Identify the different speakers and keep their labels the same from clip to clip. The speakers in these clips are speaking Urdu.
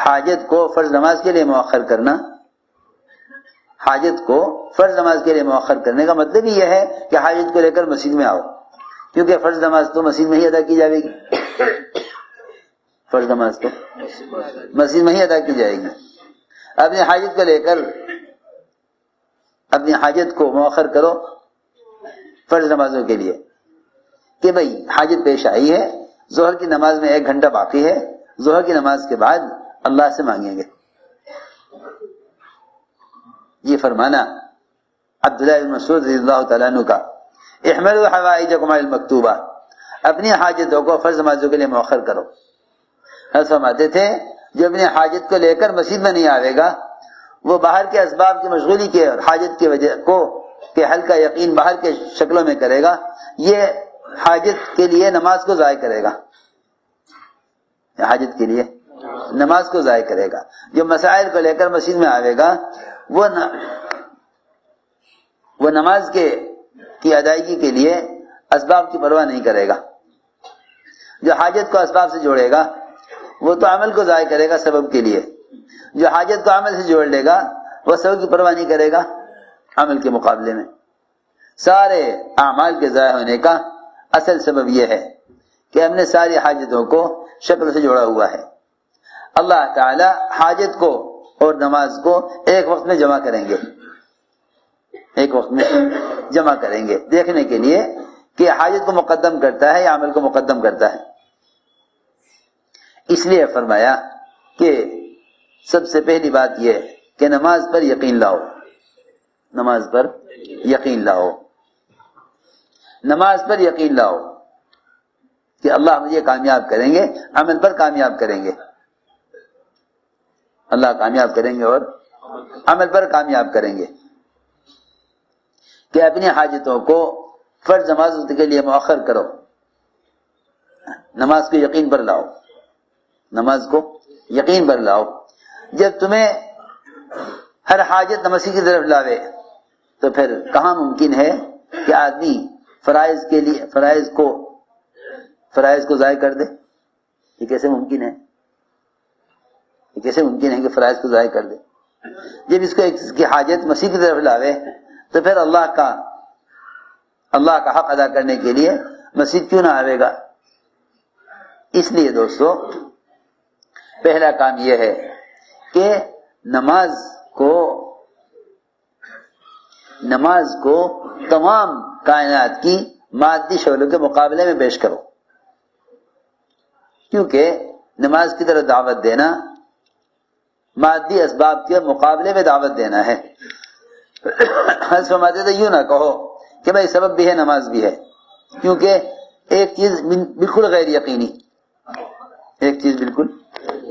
Speaker 1: حاجت کو فرض نماز کے لیے مؤخر کرنا، حاجت کو فرض نماز کے لیے مؤخر کرنے کا مطلب یہ ہے کہ حاجت کو لے کر مسجد میں آؤ، کیونکہ فرض نماز تو مسجد میں ہی ادا کی جائے گی، فرض نماز تو مسجد میں ہی ادا کی جائے گی۔ اپنی حاجت کو لے کر اپنی حاجت کو مؤخر کرو فرض نمازوں کے لیے، کہ بھئی حاجت پیش آئی ہے، ظہر کی نماز میں 1 گھنٹہ باقی ہے، ظہر کی نماز کے بعد اللہ سے مانگیں گے۔ یہ فرمانا عبداللہ بن مسعود رضی اللہ تعالیٰ عنہ کا، احملوا حوائجکم علی المکتوبہ، اپنی حاجتوں کو فرض نمازوں کے لیے مؤخر کرو۔ حضرت فرماتے تھے جو اپنی حاجت کو لے کر مسجد میں نہیں آئے گا، وہ باہر کے اسباب کی مشغولی کے اور حاجت کی وجہ کو کہ حل کا یقین باہر کے شکلوں میں کرے گا، یہ حاجت کے لیے نماز کو ضائع کرے گا، حاجت کے لیے نماز کو ضائع کرے گا۔ جو مسائل کو لے کر مسجد میں آئے گا وہ نماز کی ادائیگی کے لیے اسباب کی پرواہ نہیں کرے گا۔ جو حاجت کو اسباب سے جوڑے گا وہ تو عمل کو ضائع کرے گا سبب کے لیے، جو حاجت کو عمل سے جوڑ لے گا وہ سبب کی پرواہ نہیں کرے گا عمل کے مقابلے میں۔ سارے اعمال کے ضائع ہونے کا اصل سبب یہ ہے کہ ہم نے ساری حاجتوں کو شکل سے جوڑا ہوا ہے۔ اللہ تعالی حاجت کو اور نماز کو ایک وقت میں جمع کریں گے، ایک وقت میں جمع کریں گے، دیکھنے کے لیے کہ حاجت کو مقدم کرتا ہے یا عمل کو مقدم کرتا ہے۔ اس لیے فرمایا کہ سب سے پہلی بات یہ ہے کہ نماز پر یقین لاؤ، نماز پر یقین لاؤ، نماز پر یقین لاؤ کہ اللہ مجھے کامیاب کریں گے، عمل پر کامیاب کریں گے، اللہ کامیاب کریں گے اور عمل پر کامیاب کریں گے۔ کہ اپنی حاجتوں کو فرض نمازوں کے لیے مؤخر کرو، نماز کو یقین پر لاؤ، نماز کو یقین پر لاؤ۔ جب تمہیں ہر حاجت نمازی کی طرف لاوے تو پھر کہاں ممکن ہے کہ آدمی فرائض کو ضائع کر دے؟ یہ کیسے ممکن ہے؟ یہ کیسے ممکن ہے کہ فرائض کو ضائع کر دے؟ جب اس کو ایک کی حاجت مسیح کی طرف لاوے تو پھر اللہ کا حق ادا کرنے کے لیے مسجد کیوں نہ آئے گا؟ اس لیے دوستو پہلا کام یہ ہے کہ نماز کو تمام کائنات کی مادی شعلوں کے مقابلے میں پیش کرو، کیونکہ نماز کی طرف دعوت دینا مادی اسباب کے مقابلے میں دعوت دینا ہے۔ حضرت فرماتے تھے یوں نہ کہو کہ بھائی سبب بھی ہے نماز بھی ہے، کیونکہ ایک چیز بالکل غیر یقینی، ایک چیز بالکل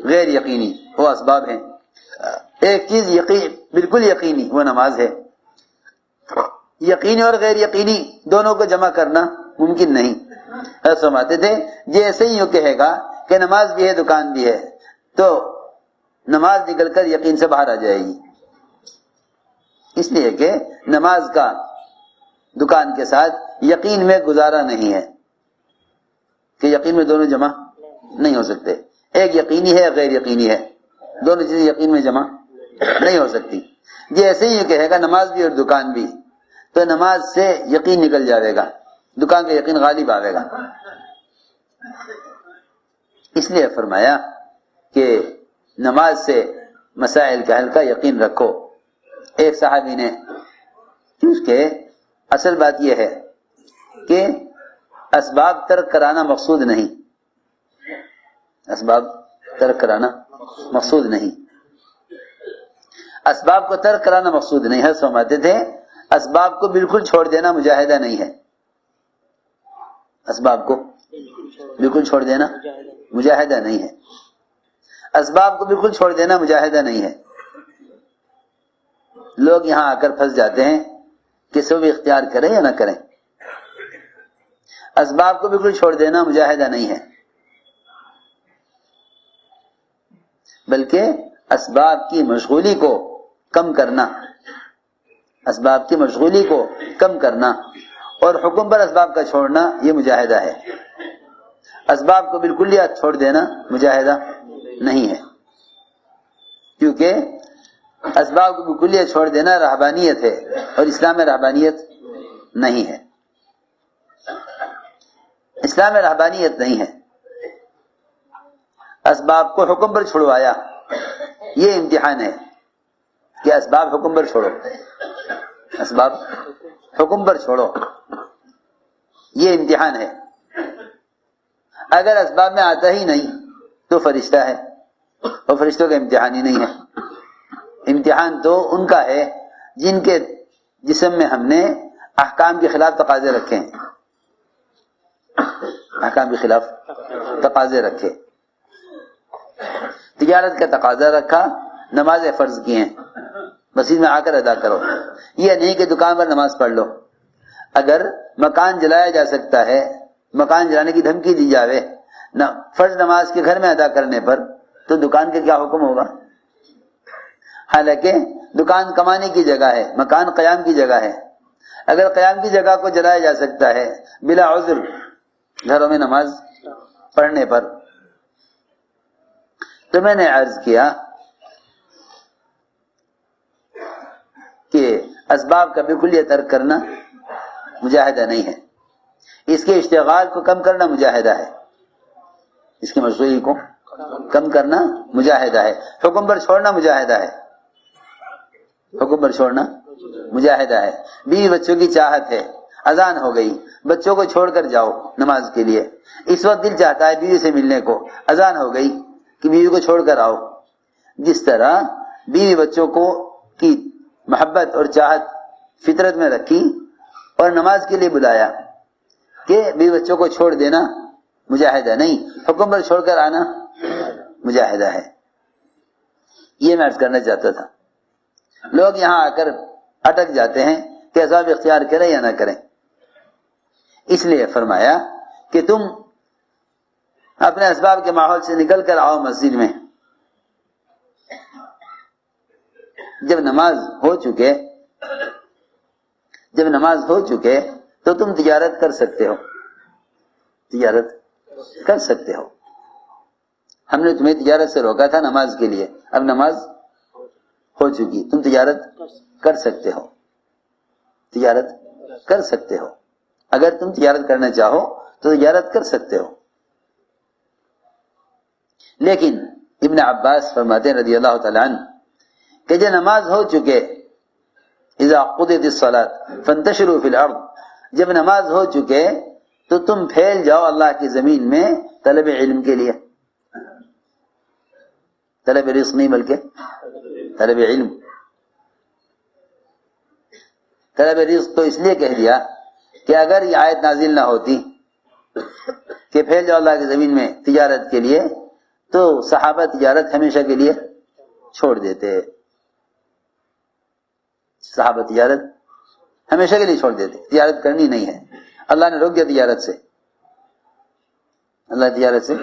Speaker 1: غیر یقینی وہ اسباب ہیں، ایک چیز بالکل یقینی وہ نماز ہے۔ یقینی اور غیر یقینی دونوں کو جمع کرنا ممکن نہیں۔ حضرت فرماتے تھے جیسے ہی یوں کہے گا کہ نماز بھی ہے دکان بھی ہے تو نماز نکل کر یقین سے باہر آ جائے گی، اس لیے کہ نماز کا دکان کے ساتھ یقین میں گزارا نہیں ہے، کہ یقین میں دونوں جمع نہیں ہو سکتے، ایک یقینی ہے غیر یقینی ہے، دونوں چیزیں یقین میں جمع نہیں ہو سکتی۔ جیسے ہی یہ کہے گا نماز بھی اور دکان بھی تو نماز سے یقین نکل جائے گا، دکان کا یقین غالب آئے گا۔ اس لیے فرمایا کہ نماز سے مسائل کے حل کا یقین رکھو۔ ایک صحابی نے کیونکہ اصل بات یہ ہے کہ اسباب ترک کرانا مقصود نہیں، اسباب ترک کرانا مقصود نہیں، اسباب کو ترک کرانا مقصود نہیں۔ حضرت فرماتے تھے اسباب کو بالکل چھوڑ دینا مجاہدہ نہیں ہے، اسباب کو بالکل چھوڑ دینا مجاہدہ نہیں ہے، اسباب کو بالکل چھوڑ دینا مجاہدہ نہیں ہے۔ لوگ یہاں آ کر پھنس جاتے ہیں کہ سبب اختیار کریں یا نہ کریں، اسباب کو بالکل چھوڑ دینا مجاہدہ نہیں ہے، بلکہ اسباب کی مشغولی کو کم کرنا، اسباب کی مشغولی کو کم کرنا اور حکم پر اسباب کا چھوڑنا یہ مجاہدہ ہے۔ اسباب کو بالکل چھوڑ دینا مجاہدہ نہیں ہے۔ کیونکہ اسباب کو بالکل چھوڑ دینا رہبانیت ہے اور اسلام میں رہبانیت نہیں ہے. اسلام میں رہبانیت نہیں ہے. اسباب کو حکم پر چھڑوایا، یہ امتحان ہے کہ اسباب حکم پر چھوڑو، اسباب حکم پر چھوڑو، یہ امتحان ہے. اگر اسباب میں آتا ہی نہیں تو فرشتہ ہے، اور فرشتوں کا امتحان ہی نہیں ہے. امتحان تو ان کا ہے جن کے جسم میں ہم نے احکام کے خلاف تقاضے رکھے ہیں، احکام کے خلاف تقاضے رکھے. تجارت کا تقاضا رکھا، نماز فرض کی ہیں، مسجد میں آ کر ادا کرو. یہ نہیں کہ دکان پر نماز پڑھ لو. اگر مکان جلایا جا سکتا ہے، مکان جلانے کی دھمکی دی جاوے فرض نماز کے گھر میں ادا کرنے پر، تو دکان کے کیا حکم ہوگا؟ حالانکہ دکان کمانے کی جگہ ہے، مکان قیام کی جگہ ہے. اگر قیام کی جگہ کو جلایا جا سکتا ہے بلا عذر گھروں میں نماز پڑھنے پر، تو میں نے عرض کیا کہ اسباب کا بالکل ترک کرنا مجاہدہ نہیں ہے. اس کے اشتغال کو کم کرنا مجاہدہ ہے، اس کی مشغولی کو کم کرنا مجاہدہ ہے. حکم پر چھوڑنا مجاہدہ ہے، حکم پر چھوڑنا مجاہدہ ہے. بیوی بچوں کی چاہت ہے، اذان ہو گئی، بچوں کو چھوڑ کر جاؤ نماز کے لیے. اس وقت دل چاہتا ہے بیوی سے ملنے کو، اذان ہو گئی کہ بیوی کو چھوڑ کر آؤ. جس طرح بیوی بچوں کو کی محبت اور چاہت فطرت میں رکھی اور نماز کے لیے بلایا کہ بیوی بچوں کو چھوڑ دینا مجاہدہ نہیں، حکم پر چھوڑ کر آنا مجاہدہ ہے. یہ میں عرض کرنا چاہتا تھا. لوگ یہاں آ کر اٹک جاتے ہیں کہ اسباب اختیار کریں یا نہ کریں. اس لیے فرمایا کہ تم اپنے اسباب کے ماحول سے نکل کر آؤ مسجد میں. جب نماز ہو چکے تو تم تجارت کر سکتے ہو، تجارت کر سکتے ہو. ہم نے تمہیں تجارت سے روکا تھا نماز کے لیے، اب نماز ہو چکی، تم تجارت کر سکتے ہو، تجارت کر سکتے ہو. اگر تم تجارت کرنا چاہو تو تجارت کر سکتے ہو. لیکن ابن عباس فرماتے ہیں رضی اللہ تعالی عنہ کہ جب نماز ہو چکے، اذا قضیت الصلاۃ فانتشروا فی الارض، جب نماز ہو چکے تو تم پھیل جاؤ اللہ کی زمین میں طلب علم کے لیے. طلب رزق نہیں بلکہ طلب علم. طلب رزق تو اس لیے کہہ دیا کہ اگر یہ آیت نازل نہ ہوتی کہ پھیل جاؤ اللہ کی زمین میں تجارت کے لیے، تو صحابہ تجارت ہمیشہ کے لیے چھوڑ دیتے. صحابہ تجارت ہمیشہ کے لیے چھوڑ دیتے، تجارت کرنی نہیں ہے. اللہ نے روک دیا تجارت سے، اللہ تجارت سے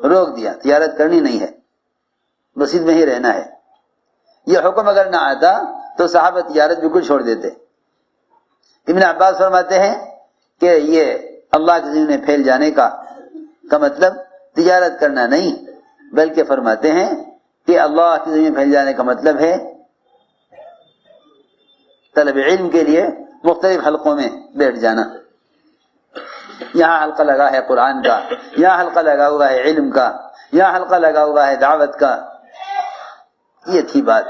Speaker 1: روک دیا، تجارت کرنی نہیں ہے، مسجد میں ہی رہنا ہے. یہ حکم اگر نہ آتا تو صحابہ تجارت بالکل چھوڑ دیتے. ابن عباس فرماتے ہیں کہ یہ اللہ کی زمین میں پھیل جانے کا مطلب تجارت کرنا نہیں، بلکہ فرماتے ہیں کہ اللہ کی زمین میں پھیل جانے کا مطلب ہے طلب علم کے لیے مختلف حلقوں میں بیٹھ جانا. یہاں حلقہ لگا ہے قرآن کا، یہاں حلقہ لگا ہوا ہے علم کا، یہاں حلقہ لگا ہوا ہے دعوت کا. یہ تھی بات.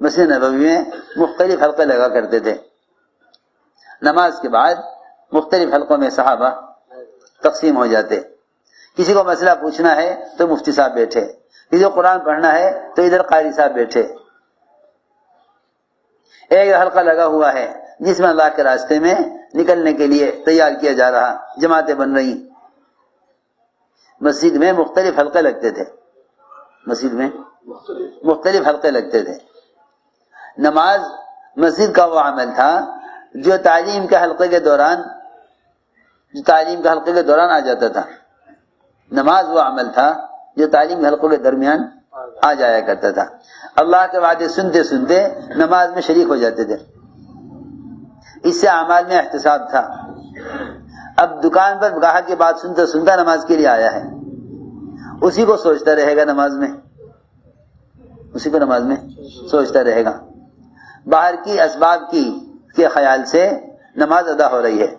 Speaker 1: مسجد نبوی میں مختلف حلقے لگا کرتے تھے. نماز کے بعد مختلف حلقوں میں صحابہ تقسیم ہو جاتے. کسی کو مسئلہ پوچھنا ہے تو مفتی صاحب بیٹھے، کسی کو قرآن پڑھنا ہے تو ادھر قاری صاحب بیٹھے. ایک حلقہ لگا ہوا ہے جس میں اللہ کے راستے میں نکلنے کے لیے تیار کیا جا رہا، جماعتیں بن رہی. مسجد میں مختلف حلقے لگتے تھے، مسجد میں مختلف حلقے لگتے تھے. نماز مسجد کا وہ عمل تھا جو تعلیم کے حلقے کے دوران آ جاتا تھا. نماز وہ عمل تھا جو تعلیم کے حلقوں کے درمیان آ جایا کرتا تھا. اللہ کے وعدے سنتے سنتے نماز میں شریک ہو جاتے تھے. اس سے اعمال میں احتساب تھا. اب دکان پر گاہک کی بات سنتا سنتا نماز کے لیے آیا ہے، اسی کو سوچتا رہے گا نماز میں، اسی کو نماز میں سوچتا رہے گا. باہر کی اسباب کے خیال سے نماز ادا ہو رہی ہے.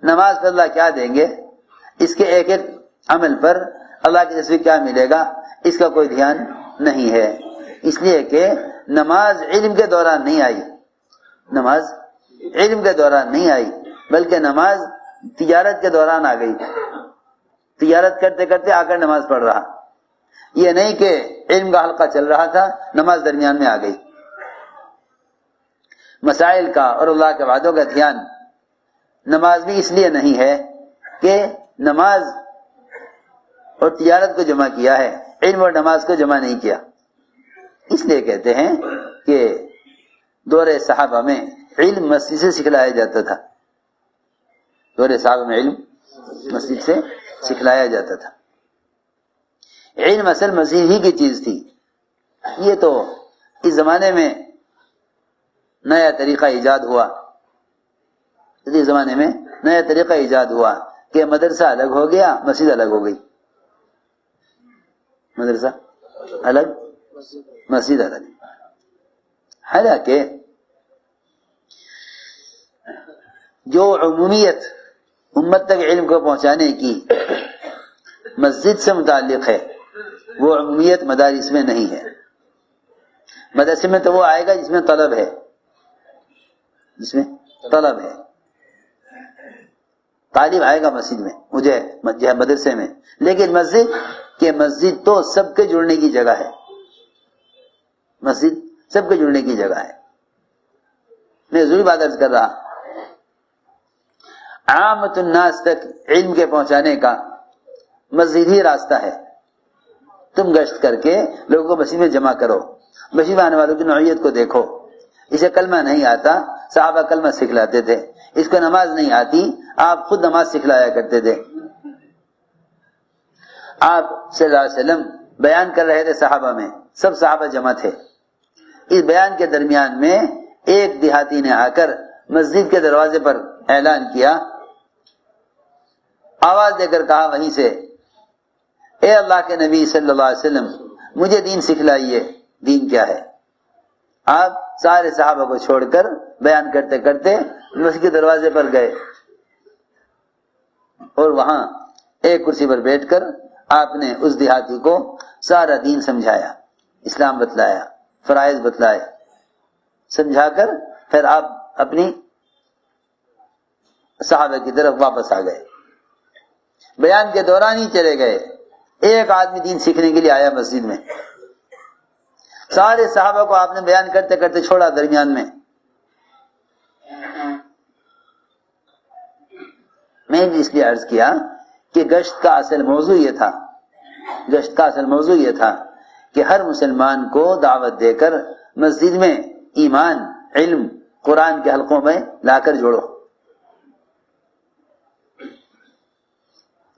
Speaker 1: نماز پر اللہ کیا دیں گے، اس کے ایک ایک عمل پر اللہ کی تصویر کیا ملے گا، اس کا کوئی دھیان نہیں ہے. اس لیے کہ نماز علم کے دوران نہیں آئی، نماز علم کے دوران نہیں آئی، بلکہ نماز تجارت کے دوران آ گئی. تجارت کرتے کرتے آ کر نماز پڑھ رہا. یہ نہیں کہ علم کا حلقہ چل رہا تھا، نماز درمیان میں آ گئی. مسائل کا اور اللہ کے وعدوں کا دھیان نماز بھی اس لیے نہیں ہے کہ نماز اور تجارت کو جمع کیا ہے، علم اور نماز کو جمع نہیں کیا. اس لیے کہتے ہیں کہ دور صحابہ میں علم مسجد سے سکھلایا جاتا تھا. دور صحابہ میں علم مسجد سے سکھلایا جاتا تھا. علم اصل مسیح ہی کی چیز تھی. یہ تو اس زمانے میں نیا طریقہ ایجاد ہوا، اس زمانے میں نیا طریقہ ایجاد ہوا کہ مدرسہ الگ ہو گیا، مسجد الگ ہو گئی. مدرسہ الگ، مسجد الگ. حالانکہ جو عمومیت امت تک علم کو پہنچانے کی مسجد سے متعلق ہے، وہ عمومیت مدارس میں نہیں ہے. مدرسے میں تو وہ آئے گا جس میں طلب ہے، جس میں طلب ہے. طالب آئے گا مسجد میں، مجھے مدرسے میں. لیکن مسجد تو سب کے جڑنے کی جگہ ہے. مسجد سب کے جڑنے کی جگہ ہے. میں ضروری بات عرض کر رہا، عامت الناس تک علم کے پہنچانے کا مسجد ہی راستہ ہے. تم گشت کر کے لوگوں کو مسجد میں جمع کرو. مسجد میں آنے والوں کی نوعیت کو دیکھو. اسے کلمہ نہیں آتا، صحابہ کلمہ سکھلاتے تھے. اس کو نماز نہیں آتی، آپ خود نماز سکھلایا کرتے تھے. آپ صلی اللہ علیہ وسلم بیان کر رہے تھے صحابہ میں، سب صحابہ جمع تھے. اس بیان کے درمیان میں ایک دیہاتی نے آ کر مسجد کے دروازے پر اعلان کیا، آواز دے کر کہا وہیں سے، اے اللہ کے نبی صلی اللہ علیہ وسلم، مجھے دین سکھلائیے. دین کیا ہے؟ آپ سارے صحابہ کو چھوڑ کر بیان کرتے کرتے مسجد کے دروازے پر گئے اور وہاں ایک کرسی پر بیٹھ کر آپ نے اس دیہاتی کو سارا دین سمجھایا، اسلام بتلایا، فرائض بتلائے. سمجھا کر پھر آپ اپنی صحابہ کی طرف واپس آ گئے. بیان کے دوران ہی چلے گئے. ایک آدمی دین سیکھنے کے لیے آیا مسجد میں، سارے صحابہ کو آپ نے بیان کرتے کرتے چھوڑا درمیان میں. میں اس لیے عرض کیا کہ گشت کا اصل موضوع یہ تھا کہ ہر مسلمان کو دعوت دے کر مسجد میں ایمان، علم، قرآن کے حلقوں میں لا کر جوڑو.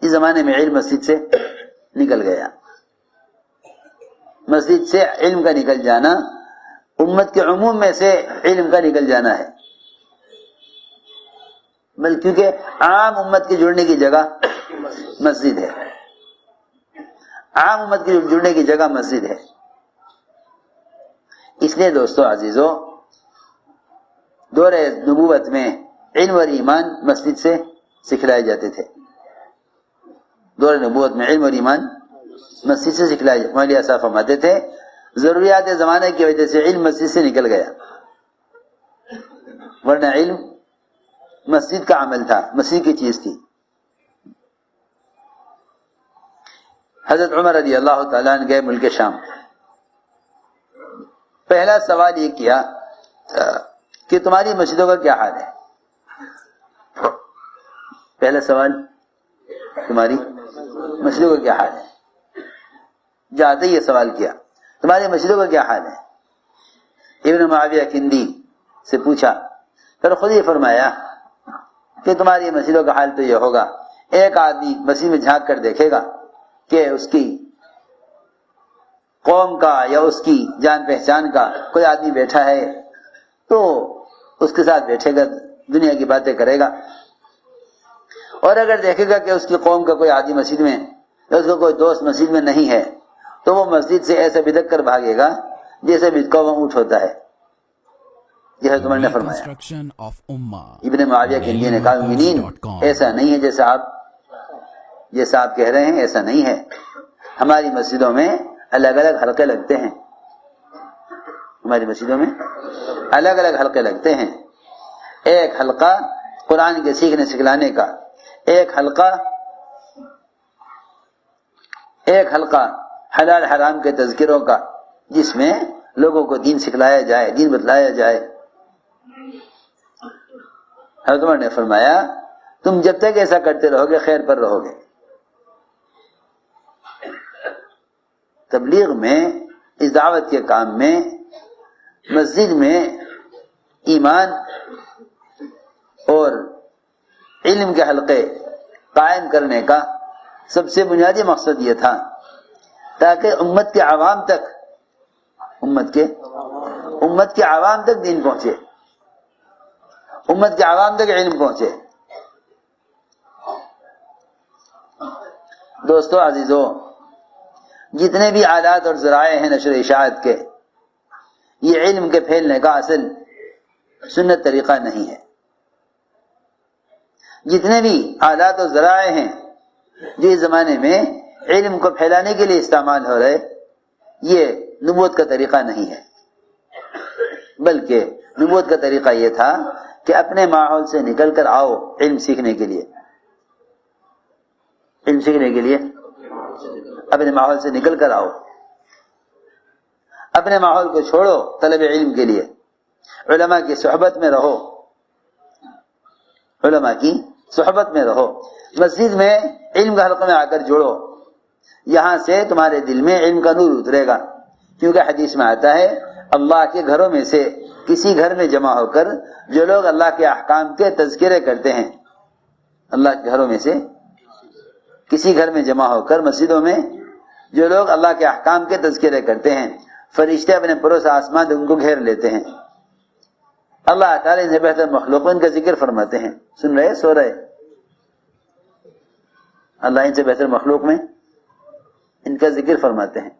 Speaker 1: اس زمانے میں علم مسجد سے نکل گیا. مسجد سے علم کا نکل جانا امت کے عموم میں سے علم کا نکل جانا ہے. بلکہ کیونکہ عام امت کے جڑنے کی جگہ مسجد ہے. عام امت کے جڑنے کی جگہ مسجد ہے. اس لیے دوستو عزیزو، دور نبوت میں علم اور ایمان مسجد سے سکھلائے جاتے تھے. دور نبوت میں علم اور ایمان مسجد سے سکھلائے جاتے. مولوی صاحب فرماتے تھے ضروریات زمانے کی وجہ سے علم مسجد سے نکل گیا، ورنہ علم مسجد کا عمل تھا، مسجد کی چیز تھی. حضرت عمر رضی اللہ تعالیٰ عنہ گئے ملک شام. پہلا سوال یہ کیا کہ تمہاری مسجدوں کا کیا حال ہے. پہلا سوال، تمہاری مسجدوں کا کیا حال ہے. جاتے یہ سوال کیا، تمہاری مسجدوں کا کیا حال ہے. ابن معاویہ کندی سے پوچھا، پھر خود یہ فرمایا کہ تمہاری مسجدوں کا حال تو یہ ہوگا، ایک آدمی مسجد میں جھانک کر دیکھے گا کہ اس کی قوم کا یا اس کی جان پہچان کا کوئی آدمی بیٹھا ہے تو اس کے ساتھ بیٹھے گا، دنیا کی باتیں کرے گا. اور اگر دیکھے گا کہ اس کی قوم کا کوئی آدمی مسجد میں یا اس کا کوئی دوست مسجد میں نہیں ہے تو وہ مسجد سے ایسے بدک کر بھاگے گا جیسے بدکا ہوا اونٹ ہوتا ہے. یہ حضرت عمر نے فرمایا. ابن معاویہ کندی نے کہا مومنین ایسا نہیں ہے جیسا آپ کہہ رہے ہیں، ایسا نہیں ہے. ہماری مسجدوں میں الگ الگ حلقے لگتے ہیں، ہماری مسجدوں میں الگ الگ حلقے لگتے ہیں. ایک حلقہ قرآن کے سیکھنے سکھلانے کا، ایک حلقہ حلال حرام کے تذکروں کا، جس میں لوگوں کو دین سکھلایا جائے، دین بتلایا جائے. حضرت عمر نے فرمایا تم جب تک ایسا کرتے رہو گے خیر پر رہو گے. تبلیغ میں، اس دعوت کے کام میں، مسجد میں ایمان اور علم کے حلقے قائم کرنے کا سب سے بنیادی مقصد یہ تھا تاکہ امت کے عوام تک دین پہنچے، امت کے عوام تک علم پہنچے. دوستو عزیزو، جتنے بھی آلات اور ذرائع ہیں نشر اشاعت کے، یہ علم کے پھیلنے کا اصل سنت طریقہ نہیں ہے. جتنے بھی آلات اور ذرائع ہیں جو اس زمانے میں علم کو پھیلانے کے لیے استعمال ہو رہے، یہ نبوت کا طریقہ نہیں ہے، بلکہ نبوت کا طریقہ یہ تھا کہ اپنے ماحول سے نکل کر آؤ علم سیکھنے کے لیے. علم سیکھنے کے لیے اپنے ماحول سے نکل کر آؤ، اپنے ماحول کو چھوڑو طلب علم کے لیے. علماء کی صحبت میں رہو، علماء کی صحبت میں رہو. مسجد میں علم کا حلقہ میں آ کر جڑو، یہاں سے تمہارے دل میں علم کا نور اترے گا. کیونکہ حدیث میں آتا ہے اللہ کے گھروں میں سے کسی گھر میں جمع ہو کر جو لوگ اللہ کے احکام کے تذکرے کرتے ہیں، اللہ کے گھروں میں سے کسی گھر میں جمع ہو کر مسجدوں میں جو لوگ اللہ کے احکام کے تذکرے کرتے ہیں، فرشتے اپنے پروس آسمان سے ان کو گھیر لیتے ہیں. اللہ تعالیٰ ان سے بہتر مخلوق ان کا ذکر فرماتے ہیں. سن رہے، سو رہے؟ اللہ ان سے بہتر مخلوق میں ان کا ذکر فرماتے ہیں.